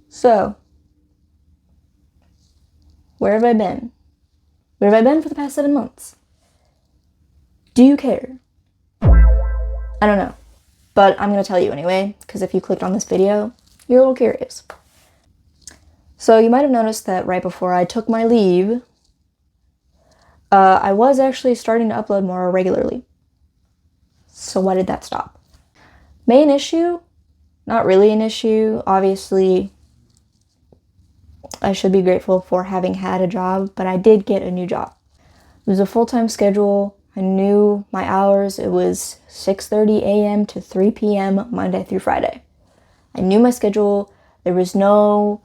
So, where have I been? Where have I been for the past 7 months? Do you care? I don't know. But I'm going to tell you anyway, because if you clicked on this video, you're a little curious. So you might have noticed that right before I took my leave, I was actually starting to upload more regularly. So why did that stop? Main issue? Not really an issue. Obviously, I should be grateful for having had a job, but I did get a new job. It was a full-time schedule. I knew my hours. It was 6:30 a.m. to 3 p.m. Monday through Friday. I knew my schedule. There was no,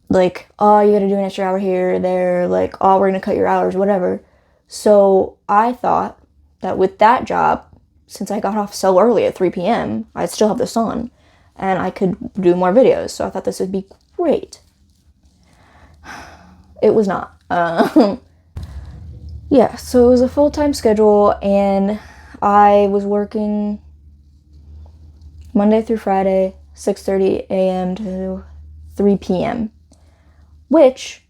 like, oh, you gotta do an extra hour here, there, like, oh, we're gonna cut your hours, whatever. So I thought that with that job, since I got off so early at 3 p.m., I'd still have the sun, and I could do more videos. So I thought this would be great. It was not. Yeah, so it was a full-time schedule, and I was working Monday through Friday, 6:30 a.m. to 3 p.m., which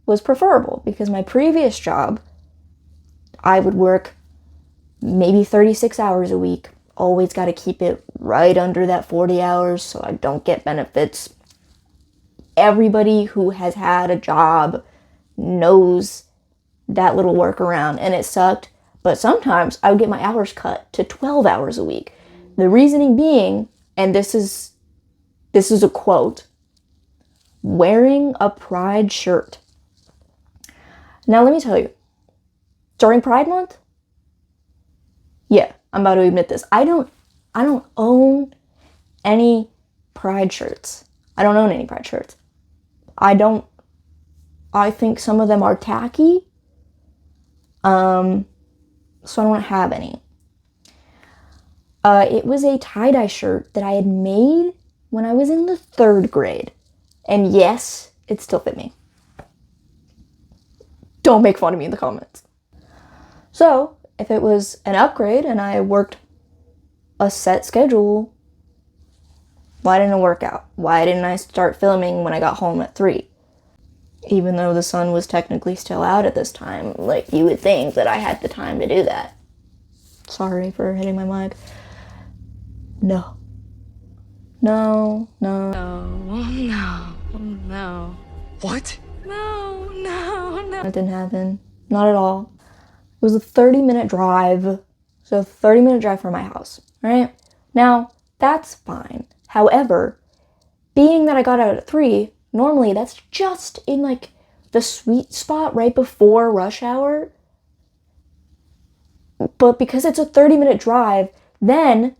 was preferable because my previous job, I would work maybe 36 hours a week. Always got to keep it right under that 40 hours so I don't get benefits. Everybody who has had a job knows that little workaround, and it sucked. But sometimes I would get my hours cut to 12 hours a week. The reasoning being, and this is a quote, wearing a Pride shirt. Now let me tell you, during Pride Month, yeah, I'm about to admit this. I don't own any Pride shirts. I don't own any Pride shirts. I think some of them are tacky. So I don't have any. It was a tie-dye shirt that I had made when I was in the 3rd grade. And yes, it still fit me. Don't make fun of me in the comments. So, if it was an upgrade and I worked a set schedule, why didn't it work out? Why didn't I start filming when I got home at 3? Even though the sun was technically still out at this time, like, you would think that I had the time to do that. Sorry for hitting my mic. No. No, no. No. What? No. It didn't happen. Not at all. It was a 30-minute drive. So, 30-minute drive from my house, right? Now, that's fine. However, being that I got out at 3, normally that's just in, like, the sweet spot right before rush hour. But because it's a 30-minute drive, then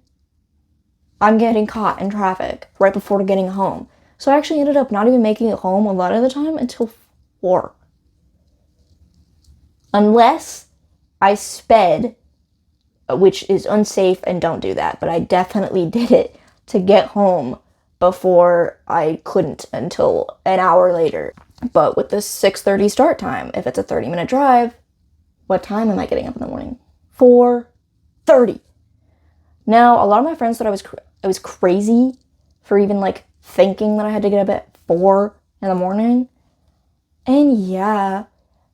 I'm getting caught in traffic right before getting home. So I actually ended up not even making it home a lot of the time until 4. Unless I sped, which is unsafe, and don't do that, but I definitely did it to get home before I couldn't until an hour later. But with the 6:30 start time, if it's a 30-minute drive, what time am I getting up in the morning? 4:30. Now, a lot of my friends thought I was crazy for even, like, thinking that I had to get up at 4 in the morning. And yeah,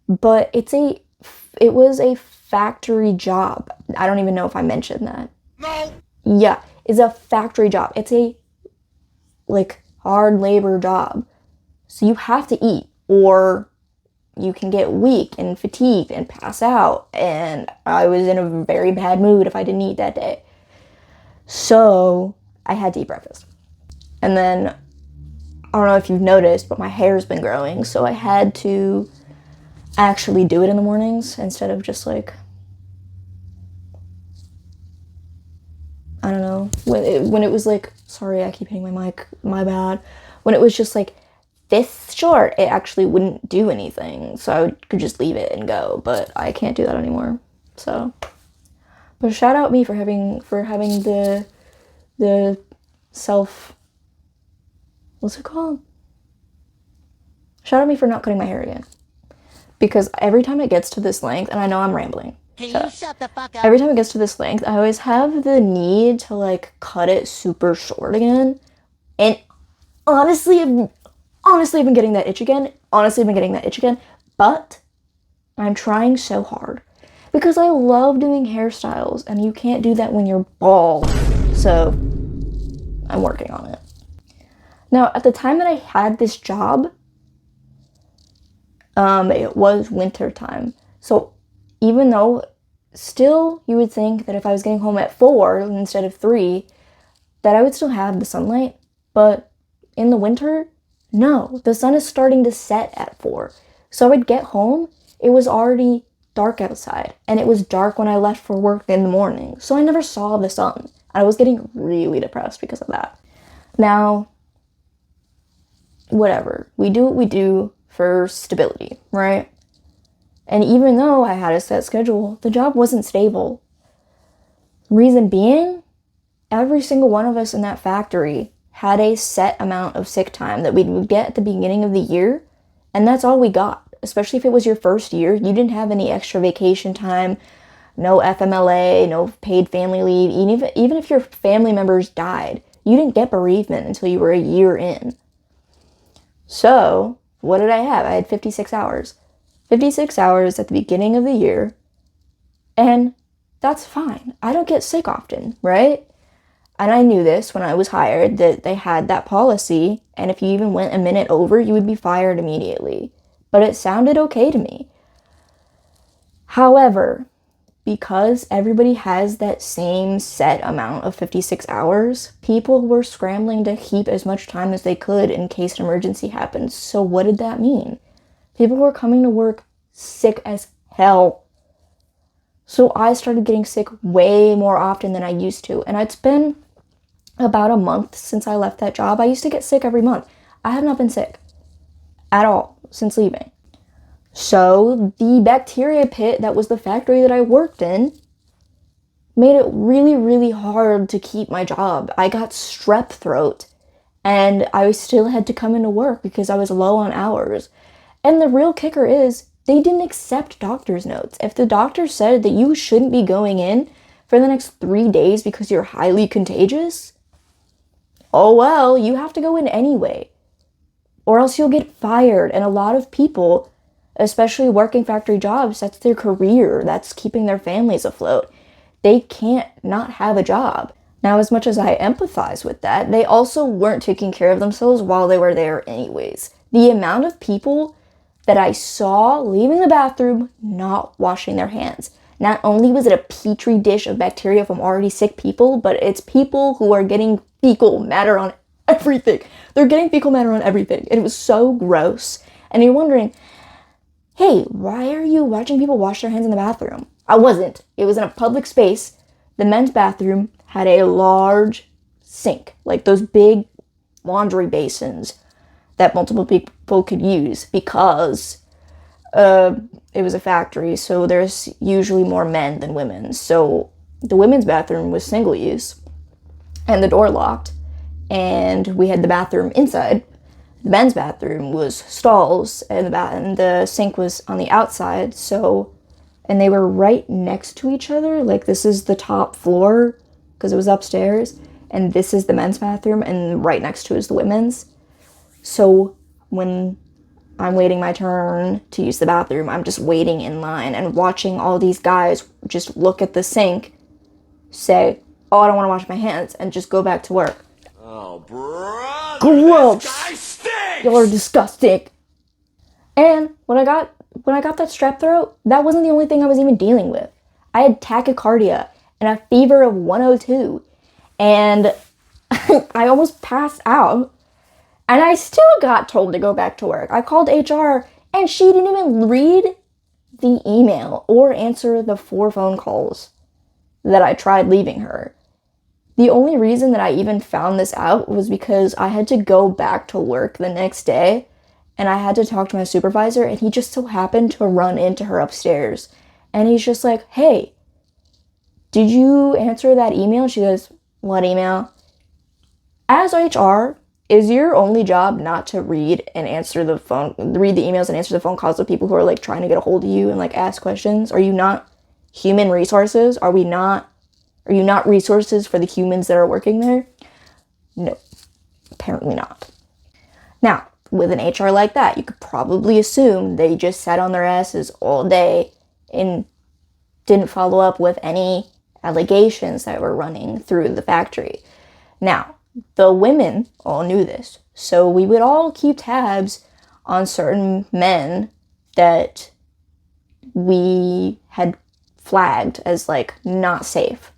but it was a factory job. I don't even know if I mentioned that. No. Yeah, it's a factory job. It's a, like, hard labor job. So you have to eat, or you can get weak and fatigued and pass out. And I was in a very bad mood if I didn't eat that day. So I had to eat breakfast. And then, I don't know if you've noticed, but my hair's been growing. So I had to actually do it in the mornings instead of just, like, I don't know, when it was like, sorry, I keep hitting my mic, my bad. When it was just like this short, it actually wouldn't do anything. So I could just leave it and go, but I can't do that anymore. So, but shout out me for having the self, what's it called? Shout out me for not cutting my hair again. Because every time it gets to this length, and I know I'm rambling. Shut the fuck up. Every time it gets to this length, I always have the need to, like, cut it super short again. And honestly, I've been getting that itch again. But I'm trying so hard because I love doing hairstyles, and you can't do that when you're bald. So I'm working on it. Now, at the time that I had this job, it was winter time. So even though still you would think that if I was getting home at 4 instead of 3, that I would still have the sunlight. But in the winter, no, the sun is starting to set at 4. So I would get home, it was already dark outside, and it was dark when I left for work in the morning. So I never saw the sun. I was getting really depressed because of that. Now, whatever. We do what we do for stability, right? And even though I had a set schedule, the job wasn't stable. Reason being, every single one of us in that factory had a set amount of sick time that we would get at the beginning of the year, and that's all we got. Especially if it was your first year, you didn't have any extra vacation time, no FMLA, no paid family leave. Even if your family members died, you didn't get bereavement until you were a year in. So, what did I have? I had 56 hours. 56 hours at the beginning of the year, and that's fine. I don't get sick often, right? And I knew this when I was hired, that they had that policy, and if you even went a minute over, you would be fired immediately. But it sounded okay to me. However, because everybody has that same set amount of 56 hours, people were scrambling to keep as much time as they could in case an emergency happened. So what did that mean? People were coming to work sick as hell. So I started getting sick way more often than I used to. And it's been about a month since I left that job. I used to get sick every month. I have not been sick at all since leaving. So the bacteria pit that was the factory that I worked in made it really, really hard to keep my job. I got strep throat, and I still had to come into work because I was low on hours. And the real kicker is, they didn't accept doctor's notes. If the doctor said that you shouldn't be going in for the next 3 days because you're highly contagious, oh well, you have to go in anyway. Or else you'll get fired. And a lot of people, especially working factory jobs, that's their career. That's keeping their families afloat. They can't not have a job. Now, as much as I empathize with that, they also weren't taking care of themselves while they were there anyways. The amount of people that I saw leaving the bathroom not washing their hands. Not only was it a petri dish of bacteria from already sick people, but it's people who are getting fecal matter on everything. They're getting fecal matter on everything. And it was so gross. And you're wondering, hey, why are you watching people wash their hands in the bathroom? I wasn't. It was in a public space. The men's bathroom had a large sink, like those big laundry basins that multiple people could use because it was a factory, so there's usually more men than women. So the women's bathroom was single use and the door locked, and we had the bathroom inside. The men's bathroom was stalls, and the sink was on the outside. So, and they were right next to each other. Like, this is the top floor because it was upstairs, and this is the men's bathroom, and right next to it is the women's. So when I'm waiting my turn to use the bathroom, I'm just waiting in line and watching all these guys just look at the sink, say, oh, I don't want to wash my hands, and just go back to work. Oh, brother, gross! This guy stinks! Y'all are disgusting. And when I got that strep throat, that wasn't the only thing I was even dealing with. I had tachycardia and a fever of 102, and I almost passed out. And I still got told to go back to work. I called HR, and she didn't even read the email or answer the 4 phone calls that I tried leaving her. The only reason that I even found this out was because I had to go back to work the next day, and I had to talk to my supervisor, and he just so happened to run into her upstairs. And he's just like, hey, did you answer that email? She goes, what email? As HR, is your only job not to read the emails and answer the phone calls of people who are like trying to get a hold of you and like ask questions? Are you not human resources? Are you not resources for the humans that are working there? No, apparently not. Now, with an HR like that, you could probably assume they just sat on their asses all day and didn't follow up with any allegations that were running through the factory. Now, the women all knew this, so we would all keep tabs on certain men that we had flagged as like not safe.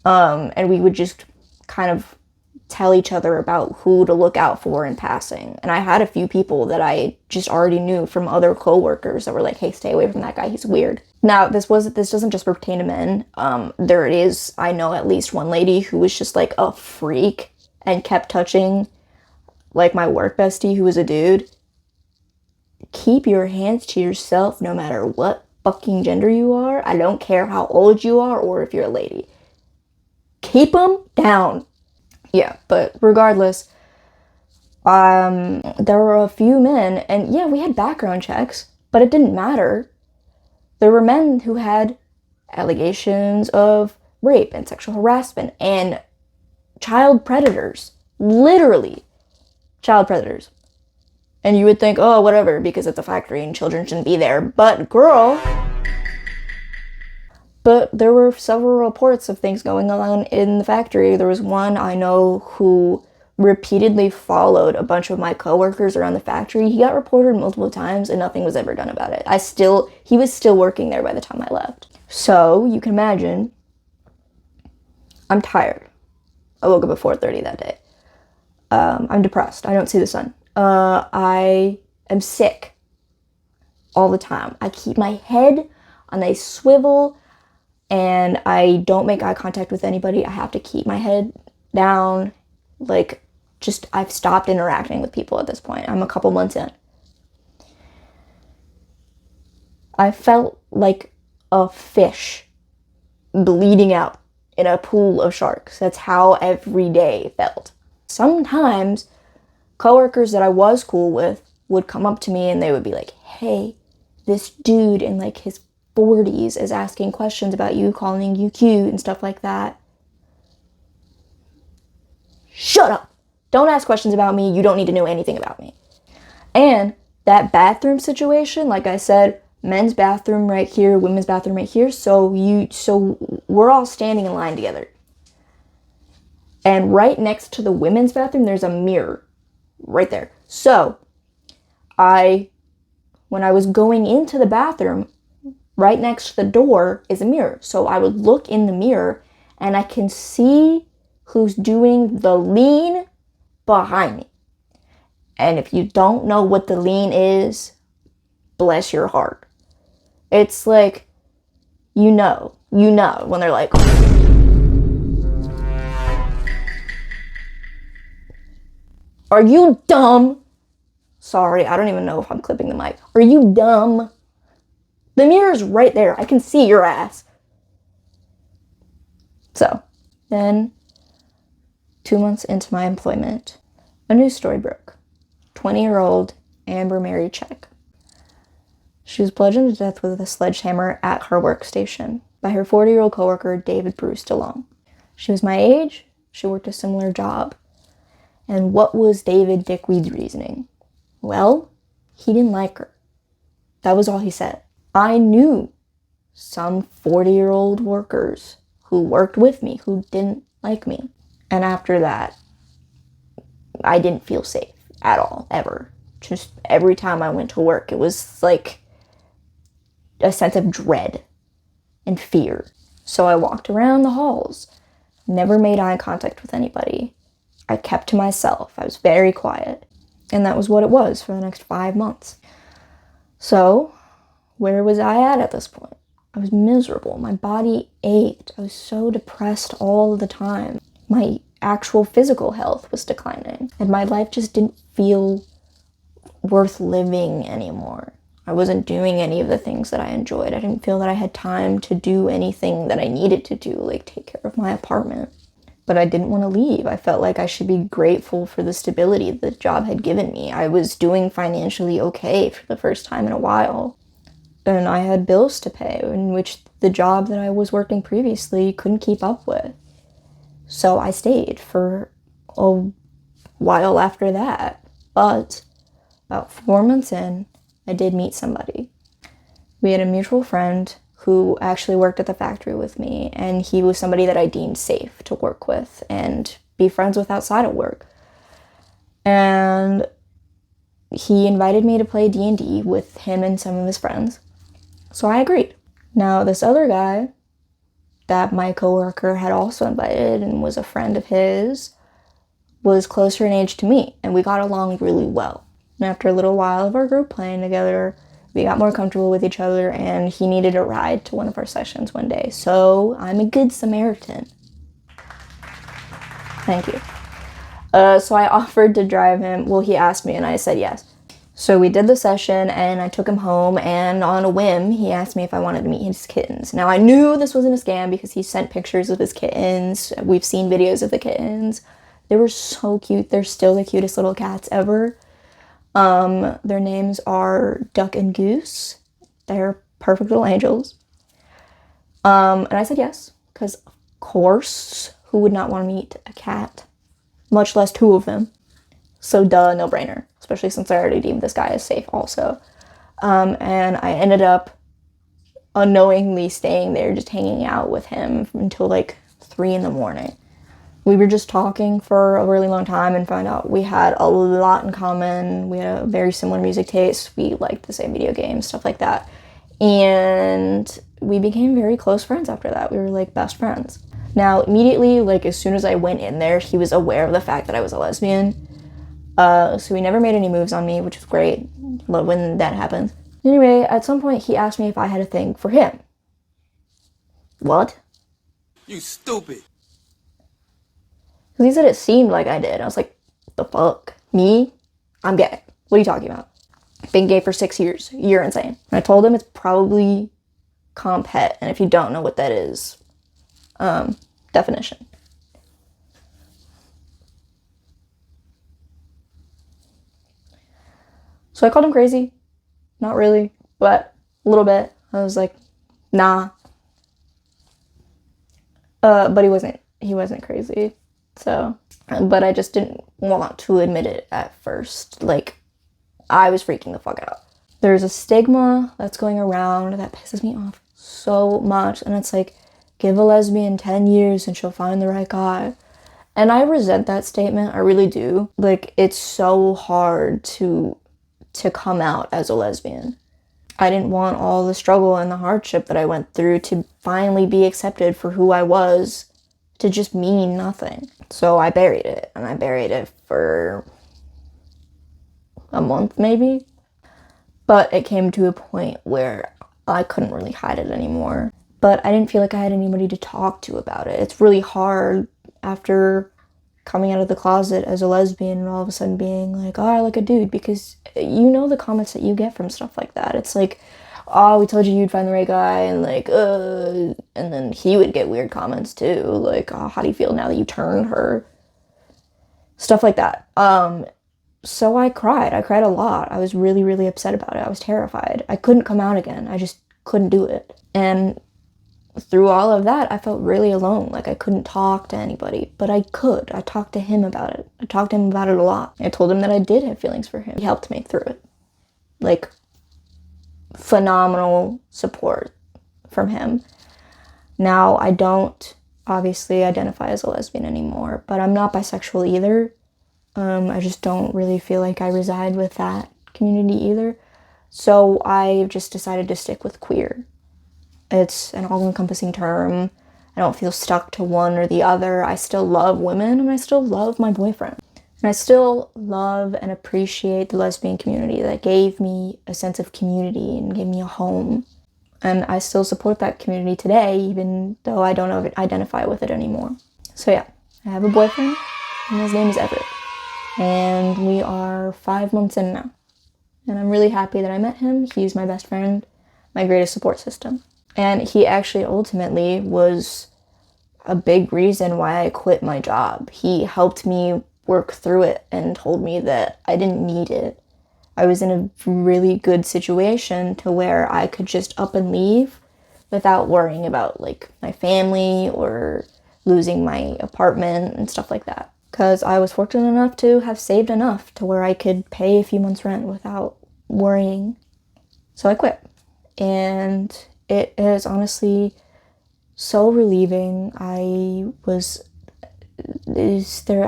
And we would just kind of tell each other about who to look out for in passing. And I had a few people that I just already knew from other coworkers that were like, hey, stay away from that guy, he's weird. Now, this doesn't just pertain to men. There is, I know at least one lady who was just like a freak and kept touching like my work bestie who was a dude. Keep your hands to yourself no matter what fucking gender you are. I don't care how old you are or if you're a lady. Keep them down. Yeah, but regardless, there were a few men, and yeah, we had background checks, but it didn't matter. There were men who had allegations of rape and sexual harassment and child predators. Literally, child predators. And you would think, oh, whatever, because it's a factory and children shouldn't be there. But girl... But there were several reports of things going on in the factory. There was one I know who repeatedly followed a bunch of my coworkers around the factory. He got reported multiple times and nothing was ever done about it. He was still working there by the time I left. So you can imagine, I'm tired. I woke up at 4:30 that day. I'm depressed. I don't see the sun. I am sick all the time. I keep my head on a swivel and I don't make eye contact with anybody. I have to keep my head down. Like, just, I've stopped interacting with people at this point. I'm a couple months in. I felt like a fish bleeding out in a pool of sharks. That's how every day felt. Sometimes coworkers that I was cool with would come up to me and they would be like, hey, this dude in like his 40s is asking questions about you, calling you cute and stuff like that. Shut up! Don't ask questions about me. You don't need to know anything about me. And that bathroom situation, like I said, men's bathroom right here, women's bathroom right here. So we're all standing in line together. And right next to the women's bathroom, there's a mirror right there. So when I was going into the bathroom, right next to the door is a mirror. So I would look in the mirror and I can see who's doing the lean behind me. And if you don't know what the lean is, bless your heart. It's like, you know, when they're like, are you dumb? Sorry, I don't even know if I'm clipping the mic. Are you dumb? The mirror's right there. I can see your ass. So, then, 2 months into my employment, a news story broke. 20-year-old Amber Mary Check. She was bludgeoned to death with a sledgehammer at her workstation by her 40-year-old coworker, David Bruce DeLong. She was my age. She worked a similar job. And what was David Dickweed's reasoning? Well, he didn't like her. That was all he said. I knew some 40-year-old workers who worked with me who didn't like me. And after that, I didn't feel safe at all, ever. Just every time I went to work, it was like a sense of dread and fear. So I walked around the halls, never made eye contact with anybody. I kept to myself. I was very quiet. And that was what it was for the next 5 months. So, where was I at this point? I was miserable. My body ached. I was so depressed all the time. My actual physical health was declining. And my life just didn't feel worth living anymore. I wasn't doing any of the things that I enjoyed. I didn't feel that I had time to do anything that I needed to do, like take care of my apartment. But I didn't want to leave. I felt like I should be grateful for the stability the job had given me. I was doing financially okay for the first time in a while. And I had bills to pay, in which the job that I was working previously couldn't keep up with. So I stayed for a while after that. But about 4 months in, I did meet somebody. We had a mutual friend who actually worked at the factory with me, and he was somebody that I deemed safe to work with and be friends with outside of work. And he invited me to play D&D with him and some of his friends. So I agreed. Now, this other guy that my coworker had also invited and was a friend of his was closer in age to me, and we got along really well. And after a little while of our group playing together, we got more comfortable with each other, and he needed a ride to one of our sessions one day. So I'm a good Samaritan. Thank you. So I offered to drive him. Well, he asked me, and I said yes. So we did the session, and I took him home, and on a whim, he asked me if I wanted to meet his kittens. Now, I knew this wasn't a scam because he sent pictures of his kittens. We've seen videos of the kittens. They were so cute. They're still the cutest little cats ever. Their names are Duck and Goose. They're perfect little angels. And I said yes, because of course, who would not want to meet a cat? Much less two of them. So duh, no brainer. Especially since I already deemed this guy as safe also. And I ended up unknowingly staying there, just hanging out with him until like 3 a.m. We were just talking for a really long time and found out we had a lot in common. We had a very similar music taste. We liked the same video games, stuff like that. And we became very close friends after that. We were like best friends. Now, immediately, like as soon as I went in there, he was aware of the fact that I was a lesbian. So he never made any moves on me, which is great. Love when that happens. Anyway, at some point, he asked me if I had a thing for him. What? You stupid. Because he said it seemed like I did. I was like, the fuck? Me? I'm gay. What are you talking about? I've been gay for 6 years. You're insane. And I told him it's probably comp het. And if you don't know what that is, definition. So I called him crazy. Not really, but a little bit. I was like, nah. But he wasn't crazy. So, but I just didn't want to admit it at first. Like, I was freaking the fuck out. There's a stigma that's going around that pisses me off so much. And it's like, give a lesbian 10 years and she'll find the right guy. And I resent that statement. I really do. Like, it's so hard to come out as a lesbian. I didn't want all the struggle and the hardship that I went through to finally be accepted for who I was to just mean nothing. So I buried it, and I buried it for a month maybe. But it came to a point where I couldn't really hide it anymore. But I didn't feel like I had anybody to talk to about it. It's really hard after coming out of the closet as a lesbian and all of a sudden being like, oh, I like a dude, because you know the comments that you get from stuff like that. It's like, oh, we told you you'd find the right guy, and like, and then he would get weird comments too, like, oh, how do you feel now that you turned her? Stuff like that. So I cried a lot. I was really, really upset about it. I was terrified. I couldn't come out again. I just couldn't do it. And through all of that, I felt really alone. Like, I couldn't talk to anybody, but I could. I talked to him about it. I talked to him about it a lot. I told him that I did have feelings for him. He helped me through it. Like, phenomenal support from him. Now, I don't obviously identify as a lesbian anymore, but I'm not bisexual either. I just don't really feel like I reside with that community either. So I've just decided to stick with queer. It's an all-encompassing term. I don't feel stuck to one or the other. I still love women, and I still love my boyfriend. And I still love and appreciate the lesbian community that gave me a sense of community and gave me a home. And I still support that community today, even though I don't identify with it anymore. So yeah, I have a boyfriend, and his name is Everett. And we are 5 months in now. And I'm really happy that I met him. He's my best friend, my greatest support system. And he actually ultimately was a big reason why I quit my job. He helped me work through it and told me that I didn't need it. I was in a really good situation to where I could just up and leave without worrying about like my family or losing my apartment and stuff like that. because I was fortunate enough to have saved enough to where I could pay a few months' rent without worrying. So I quit. And it is honestly so relieving. I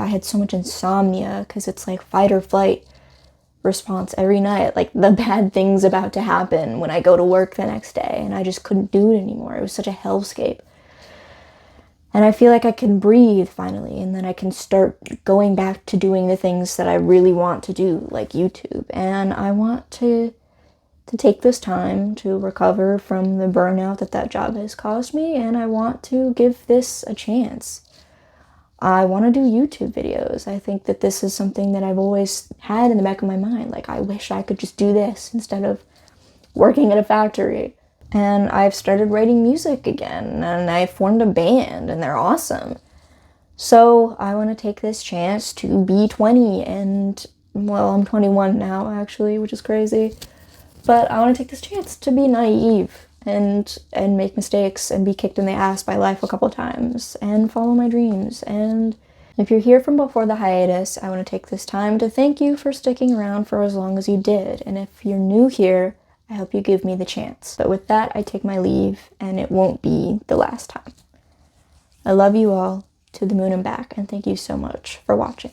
had so much insomnia because it's like fight or flight response every night. Like the bad thing's about to happen when I go to work the next day, and I just couldn't do it anymore. It was such a hellscape. And I feel like I can breathe finally, and then I can start going back to doing the things that I really want to do, like YouTube. And I want to take this time to recover from the burnout that job has caused me, and I want to give this a chance. I want to do YouTube videos. I think that this is something that I've always had in the back of my mind. Like, I wish I could just do this instead of working at a factory. And I've started writing music again, and I formed a band, and they're awesome. So I want to take this chance to be 20, and, well, I'm 21 now, actually, which is crazy. But I want to take this chance to be naive and make mistakes and be kicked in the ass by life a couple times and follow my dreams. And if you're here from before the hiatus, I want to take this time to thank you for sticking around for as long as you did. And if you're new here, I hope you give me the chance. But with that, I take my leave, and it won't be the last time. I love you all to the moon and back, and thank you so much for watching.